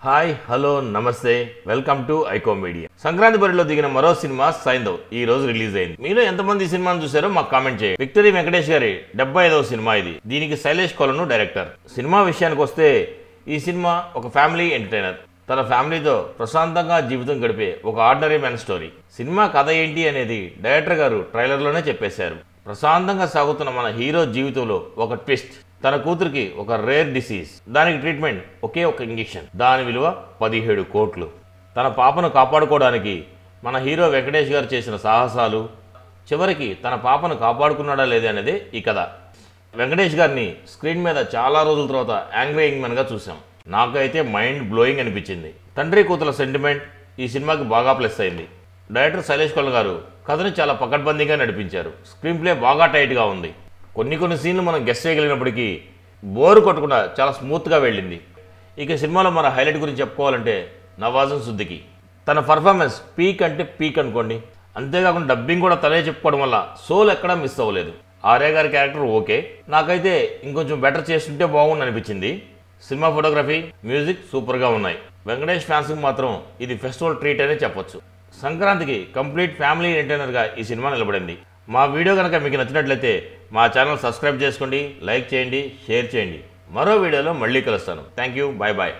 Hi hello నమస్తే welcome to iQOO media. Sankranti బరిలో దిగిన మరో సినిమా సైంధవ్ ఈ రోజు రిలీజ్ అయింది. మీలో ఎంతమంది ఈ సినిమాను చూసారో మాకు కామెంట్ చేయండి. విక్టరీ వెంకటేష్ గారి 75వ సినిమా ఇది. దీనికి శైలేష్ కొలను డైరెక్టర్. సినిమా విషయానికి వస్తే ఈ సినిమా ఒక ఫ్యామిలీ ఎంటర్టైనర్. తన ఫ్యామిలీతో ప్రశాంతంగా జీవితం గడిపే ఒక ఆర్డినరీ మ్యాన్ స్టోరీ. సినిమా కథ ఏంటి అనేది డైరెక్టర్ గారు ట్రైలర్లోనే చెప్పేశారు. ప్రశాంతంగా సాగుతున్న మన హీరో జీవితంలో ఒక ట్విస్ట్. తన కూతురికి ఒక రేర్ డిసీజ్, దానికి ట్రీట్మెంట్ ఒకే ఒక ఇంజెక్షన్, దాని విలువ 17 కోట్లు. తన పాపను కాపాడుకోవడానికి మన హీరో వెంకటేష్ గారు చేసిన సాహసాలు, చివరికి తన పాపను కాపాడుకున్నాడా లేదా అనేది ఈ కథ. వెంకటేష్ గారిని స్క్రీన్ మీద చాలా రోజుల తర్వాత యాంగ్రీ యంగ్మెన్గా చూసాం. నాకైతే మైండ్ బ్లోయింగ్ అనిపించింది. తండ్రి కూతుల సెంటిమెంట్ ఈ సినిమాకి బాగా ప్లస్ అయింది. డైరెక్టర్ శైలేష్ కొలను గారు కథని చాలా పకడ్బందీగా నడిపించారు. స్క్రీన్ ప్లే బాగా టైట్గా ఉంది. కొన్ని సీన్లు మనం గెస్ చేయగలిగినప్పటికీ బోరు కొట్టకుండా చాలా స్మూత్గా వెళ్ళింది. ఇక సినిమాలో మన హైలైట్ గురించి చెప్పుకోవాలంటే నవాజుద్దీన్ సిద్దికీ. తన పర్ఫార్మెన్స్ పీక్ అంటే పీక్ అనుకోండి. అంతేకాకుండా డబ్బింగ్ కూడా తనే చెప్పుకోవడం వల్ల సోల్ ఎక్కడా మిస్ అవ్వలేదు. ఆర్య గారి క్యారెక్టర్ ఓకే, నాకైతే ఇంకొంచెం బెటర్ చేస్తుంటే బాగుంది అనిపించింది. సినిమా ఫోటోగ్రఫీ, మ్యూజిక్ సూపర్గా ఉన్నాయి. వెంకటేష్ ఫ్యాన్స్కి మాత్రం ఇది ఫెస్టివల్ ట్రీట్ అనే చెప్పొచ్చు. సంక్రాంతికి కంప్లీట్ ఫ్యామిలీ ఎంటర్టైనర్గా ఈ సినిమా నిలబడింది. మా వీడియో కనుక మీకు నచ్చినట్లయితే మా ఛానల్ సబ్స్క్రైబ్ చేసుకోండి, లైక్ చేయండి, షేర్ చేయండి. మరో వీడియోలో మళ్ళీ కలుస్తాను. Thank you, bye bye.